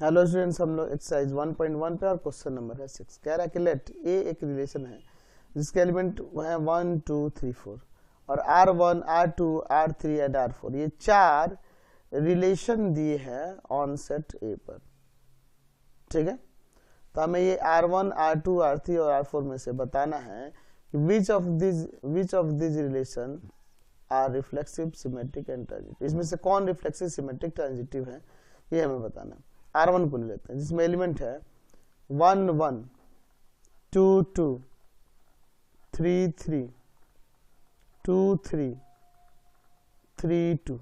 Hello students, हम लोग exercise 1.1 पे और क्वेश्चन नंबर है 6। कह रहा है कि लेट ए एक रिलेशन है जिसके एलिमेंट है 1 2 3 4 और R1 R2 R3 and R4। ये चार रिलेशन दिए हैं ऑन सेट ए पर। ठीक है, तो हमें ये R1 R2 R3 और R4 में से बताना है कि which of this relation are reflexive, symmetric and transitive. इसमें से कौन रिफ्लेक्सिव, सिमेट्रिक, ट्रांजिटिव है, ये हमें बताना है। R1 को ले लेते हैं जिसमें एलिमेंट है 1 1 2 2 3 3 2 3 3 2।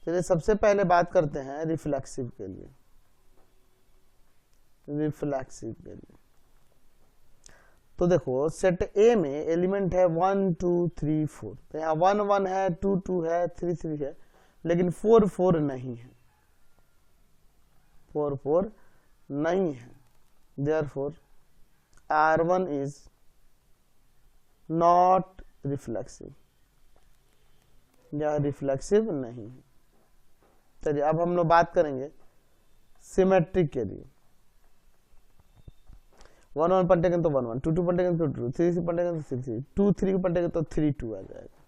चलिए सबसे पहले बात करते हैं रिफ्लेक्सिव के लिए। रिफ्लेक्सिव के लिए तो देखो सेट ए में एलिमेंट है 1 2 3 4। तो यहाँ 1 1 है, 2 2 है, 3 3 है, लेकिन 4 4 नहीं है। 4 4 नहीं है। Therefore R1 is not reflexive, यह रिफ्लेक्सिव नहीं है। चलिए अब हम लोग बात करेंगे सिमेट्रिक के लिए। 1 1 पलटेंगे तो 1 1, 2 2 पलटेंगे तो 2 2, 3 3 पलटेंगे तो 3 3, 2 3 को पलटेंगे तो 3 2 आ जाएगा।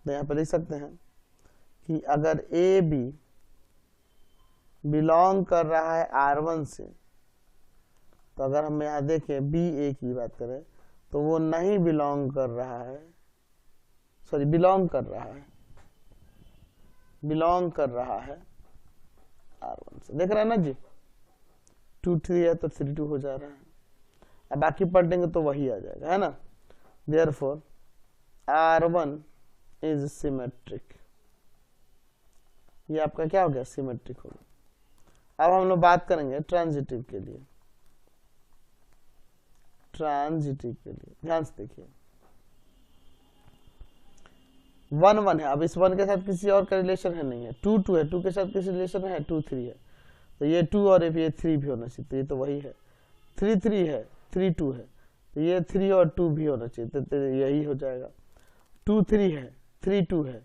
तो यहाँ पर लिख सकते हैं कि अगर ए बी बिलोंग कर रहा है R1 से, तो अगर हम यहाँ देखें बी ए की बात करें तो वो नहीं बिलोंग कर रहा है, सॉरी बिलोंग कर रहा है, बिलोंग कर रहा है R1 से। देख रहा है ना जी, 2 3 है तो 3 2 हो जा रहा है। अब बाकी पढ़ेंगे तो वही आ जाएगा, है ना। Therefore R1 is symmetric, ये आपका क्या हो गया, सिमेट्रिक हो गया। अब हम लोग बात करेंगे ट्रांजिटिव के लिए। ट्रांजिटिव के लिए ध्यान से देखिए, 1 1 है, अब इस 1 के साथ किसी और का रिलेशन है नहीं है। 2 2 है, 2 के साथ किसी रिलेशन है, 2 3 है, तो ये 2 और ये 3 भी होना चाहिए, तो ये तो वही है। 3 3 है, 3 2 है, तो ये 3 और 2 भी होना चाहिए, तो यही हो जाएगा। 2 3 है, 3 2 है,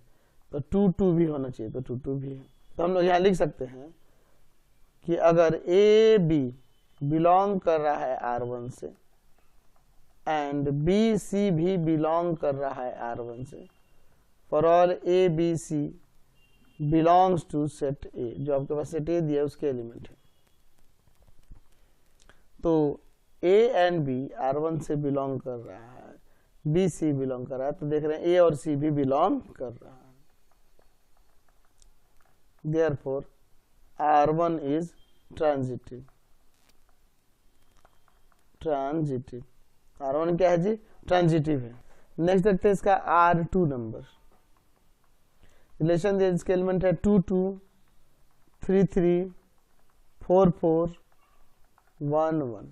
तो 2 2 भी होना चाहिए, तो 2 2 भी है। तो हम लोग यहाँ लिख सकते हैं कि अगर ए बी बिलोंग कर रहा है R1 से एंड बी सी भी बिलोंग कर रहा है R1 से, for all A B C belongs to set A, जो आपके पास सेट ए दिया है उसके एलिमेंट है। तो ए एंड बी R1 से बिलोंग कर रहा है, बी सी बिलोंग कर रहा है, तो देख रहे हैं ए और सी भी बिलोंग कर रहा है। Therefore R1 is transitive. Transitive R1 क्या है जी, ट्रांजिटिव है। नेक्स्ट देखते हैं इसका R2 नंबर। रिलेशन जिसके एलिमेंट है 2 2 3 3 4 4 1 1।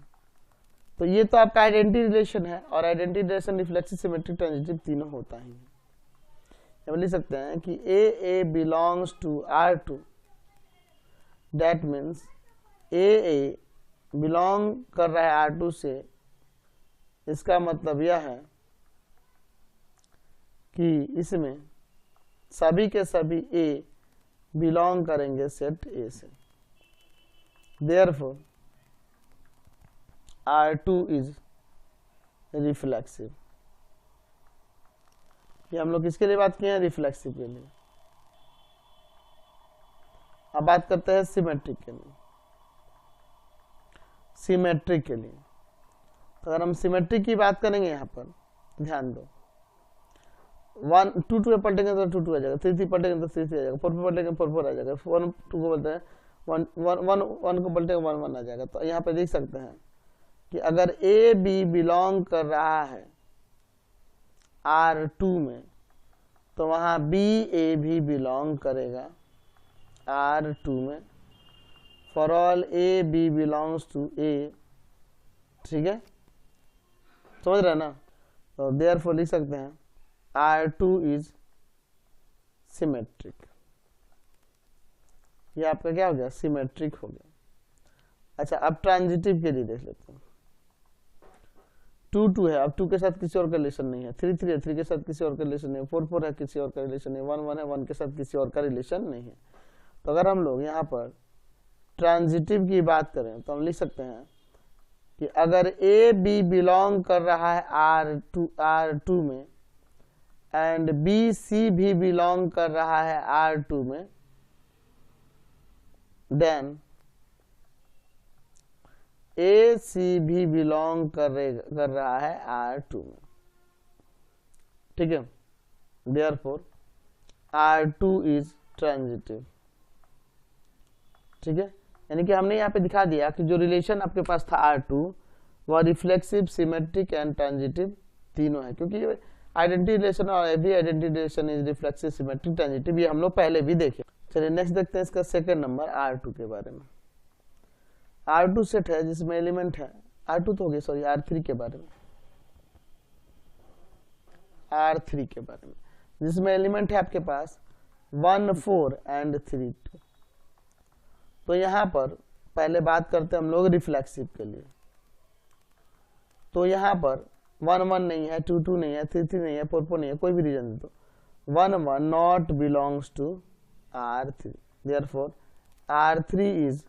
तो ये तो आपका आइडेंटिटी रिलेशन है, और identity relation reflexive, symmetric, transitive तीनों होता ही है। हम लिख सकते हैं कि A belongs to R2, that means A belong कर रहा है R2 से। इसका मतलब यह है कि इसमें सभी के सभी ए बिलोंग करेंगे सेट ए से। Therefore R2 is reflexive. ये हम लोग किसके लिए बात किए हैं, रिफ्लेक्सिव के लिए। अब बात करते हैं सिमेट्रिक के लिए। सिमेट्रिक के लिए तो अगर हम सिमेट्रिक की बात करेंगे, यहाँ पर ध्यान दो, 1 2 2 पलटेंगे तो 2 2 आ जाएगा, 3 3 पलटेंगे तो 3 3 आ जाएगा, 4 4 पलटेंगे 4 4 आ जाएगा, 1 2 को बोलते हैं 1 1 को पलटेंगे 1 1 आ जाएगा। तो यहाँ पे देख सकते हैं कि अगर ए बी बिलोंग कर रहा है R2 में, तो वहां बी ए भी बिलोंग करेगा R2 में, for all A B belongs to A. ठीक है, समझ रहे हैं ना। तो देयरफॉर लिख सकते हैं R2 इज सिमेट्रिक। ये आपका क्या हो गया, सिमेट्रिक हो गया। अच्छा, अब ट्रांजिटिव के लिए देख लेते हैं। 2 2 है, अब 2 के साथ किसी और का रिलेशन नहीं है, 3 3 है, 3 के साथ किसी और का रिलेशन नहीं है, 4 4 है, किसी और का रिलेशन नहीं है, 1 1 है, 1 के साथ किसी और का रिलेशन नहीं है। तो अगर हम लोग यहाँ पर ट्रांजिटिव की बात करें तो हम लिख सकते हैं कि अगर ए बी बिलोंग कर रहा है R2 में एंड बी सी भी बिलोंग कर रहा है R2 में, देन ए सी भी बिलोंग कर रहा है R2 में। ठीक है, देयरफॉर R2 इज ट्रांजिटिव। ठीक है, यानी कि हमने यहाँ पे दिखा दिया कि जो रिलेशन आपके पास था R2 वह रिफ्लेक्सिव, सिमेट्रिक एंड ट्रांजिटिव तीनों है, क्योंकि आइडेंटिटी रिलेशन और every identity relation is reflexive, symmetric, transitive, ये हम लोग पहले भी देखे। चलिए नेक्स्ट देखते हैं इसका सेकंड नंबर R2 के बारे में। R2 सेट है जिसमें एलिमेंट है, R2 तो हो गया, सॉरी R3 के बारे में, R3 के बारे में, जिसमें एलिमेंट है आपके पास 1 4 एंड 3 2। तो यहां पर पहले बात करते हैं हम लोग रिफ्लेक्सिव के लिए। तो यहां पर 1 1 नहीं है, 2 2 नहीं है, 3 3 नहीं है, 4 4 नहीं है, कोई भी रीजन दे दो, 1 1 not belongs to R3, therefore R3 is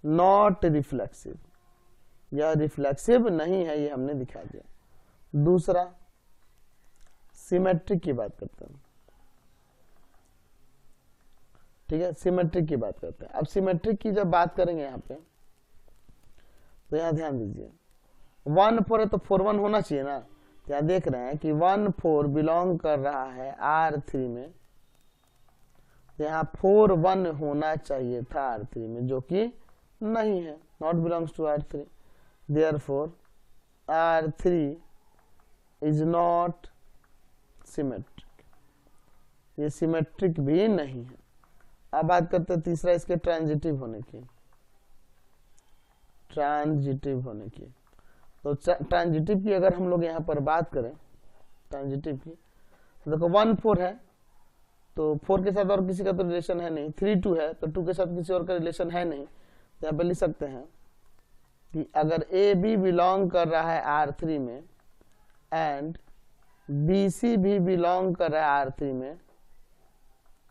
not reflexive, यह रिफ्लेक्सिव नहीं है, ये हमने दिखा दिया। दूसरा सिमेट्रिक की बात करते हैं। ठीक है, सिमेट्रिक की बात करते हैं। अब सिमेट्रिक की जब बात करेंगे यहाँ पे, तो यहाँ ध्यान दीजिए 1 4 है तो 4 1 होना चाहिए ना। तो यहाँ देख रहे हैं कि 1 4 बिलोंग कर रहा है R3 में, तो यहाँ 4 1 होना चाहिए था R3 में, जो कि नहीं है, not belongs to R3, therefore R3 is not symmetric, ये सिमेट्रिक भी नहीं है। अब बात करते हैं तीसरा इसके ट्रांजिटिव होने की, ट्रांजिटिव होने की। तो ट्रांजिटिव की अगर हम लोग यहाँ पर बात करें ट्रांजिटिव की, तो देखो 1 4 है तो 4 के साथ और किसी का तो रिलेशन है नहीं, 3 2 है तो 2 के साथ किसी और का रिलेशन है नहीं। तो यहाँ पे लिख सकते हैं कि अगर ए बी बिलोंग कर रहा है R3 में एंड बी सी भी बिलोंग कर रहा है R3 में,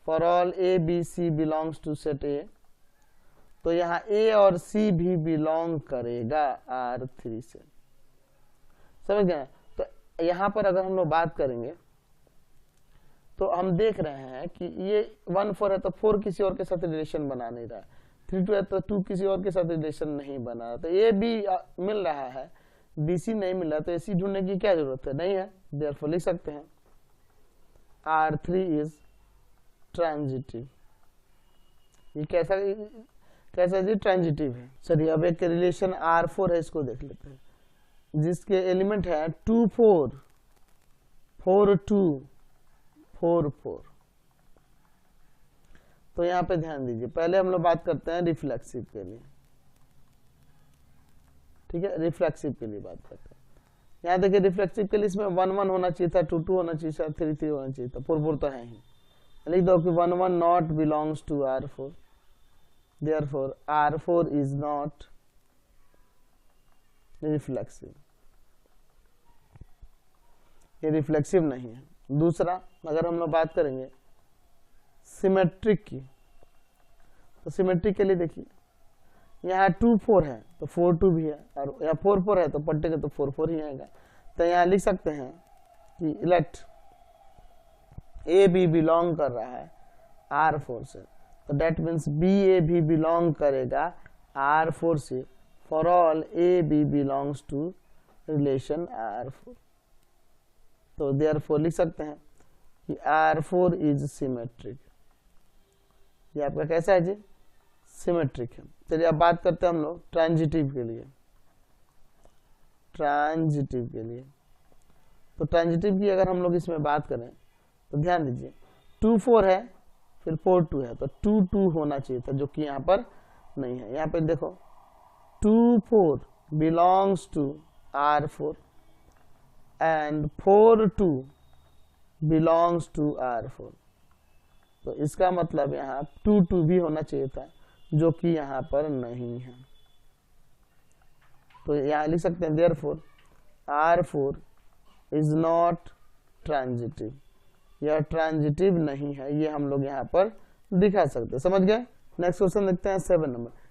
for all A B C belongs to set A, तो यहाँ ए और सी भी बिलोंग करेगा R3 से, समझ गए। तो यहाँ पर अगर हम लोग बात करेंगे तो हम देख रहे हैं कि ये 1 4 है तो 4 किसी और के साथ रिलेशन बना नहीं रहा, 3 2 है तो 2 किसी और के साथ रिलेशन नहीं बना रहा, तो ए बी मिल रहा है, बी सी नहीं मिल रहा, तो ए सी ढूंढने की क्या जरूरत है, नहीं है, देयरफॉर लिख सकते हैं R3 इज ट्रांजिटिव। ये कैसा जी ट्रांजिटिव है। चलिए अब एक रिलेशन R4 है, इसको देख लेते हैं, जिसके एलिमेंट है 2 4 4 2 4 4। तो यहाँ पे ध्यान दीजिए, पहले हम लोग बात करते हैं रिफ्लेक्सिव के लिए। ठीक है, रिफ्लेक्सिव के लिए बात करते हैं। यहाँ देखिए रिफ्लेक्सिव के लिए इसमें 1 1 होना चाहिए था, 2 2 होना चाहिए था, 3 3 होना चाहिए था, 4 4 तो है ही। लिख दो कि 1 1 not belongs to R4, therefore R4 is not reflexive, ये रिफ्लेक्सिव नहीं है। दूसरा अगर हम लोग बात करेंगे सिमेट्रिक की, तो सिमेट्रिक के लिए देखिए यहाँ 2 4 है तो 4 2 भी है, और यहाँ 4 4 है तो पट्टे तो 4 4 ही आएगा। तो यहाँ लिख सकते हैं कि लेट ए बी बिलोंग कर रहा है R4 से, तो डेट मीन्स बी ए भी बिलोंग करेगा R4 से, for all A B belongs to relation R4। तो देयरफॉर लिख सकते हैं कि R4 इज सिमेट्रिक, ये आपका कैसा है जी, सिमेट्रिक है। चलिए अब बात करते हैं हम लोग ट्रांजिटिव के लिए। ट्रांजिटिव के लिए तो ट्रांजिटिव की अगर हम लोग इसमें बात करें तो ध्यान दीजिए 2 4 है फिर 4 2 है, तो 2 2 होना चाहिए था, जो कि यहाँ पर नहीं है। यहाँ पे देखो 2 4 belongs to R4 and 4 2 belongs to R4, तो इसका मतलब यहाँ 2 2 भी होना चाहिए था, जो कि यहाँ पर नहीं है। तो यहाँ लिख सकते हैं therefore R4 is not transitive, यह ट्रांजिटिव नहीं है, ये हम लोग यहाँ पर दिखा सकते हैं, समझ गए। नेक्स्ट क्वेश्चन देखते हैं 7 नंबर।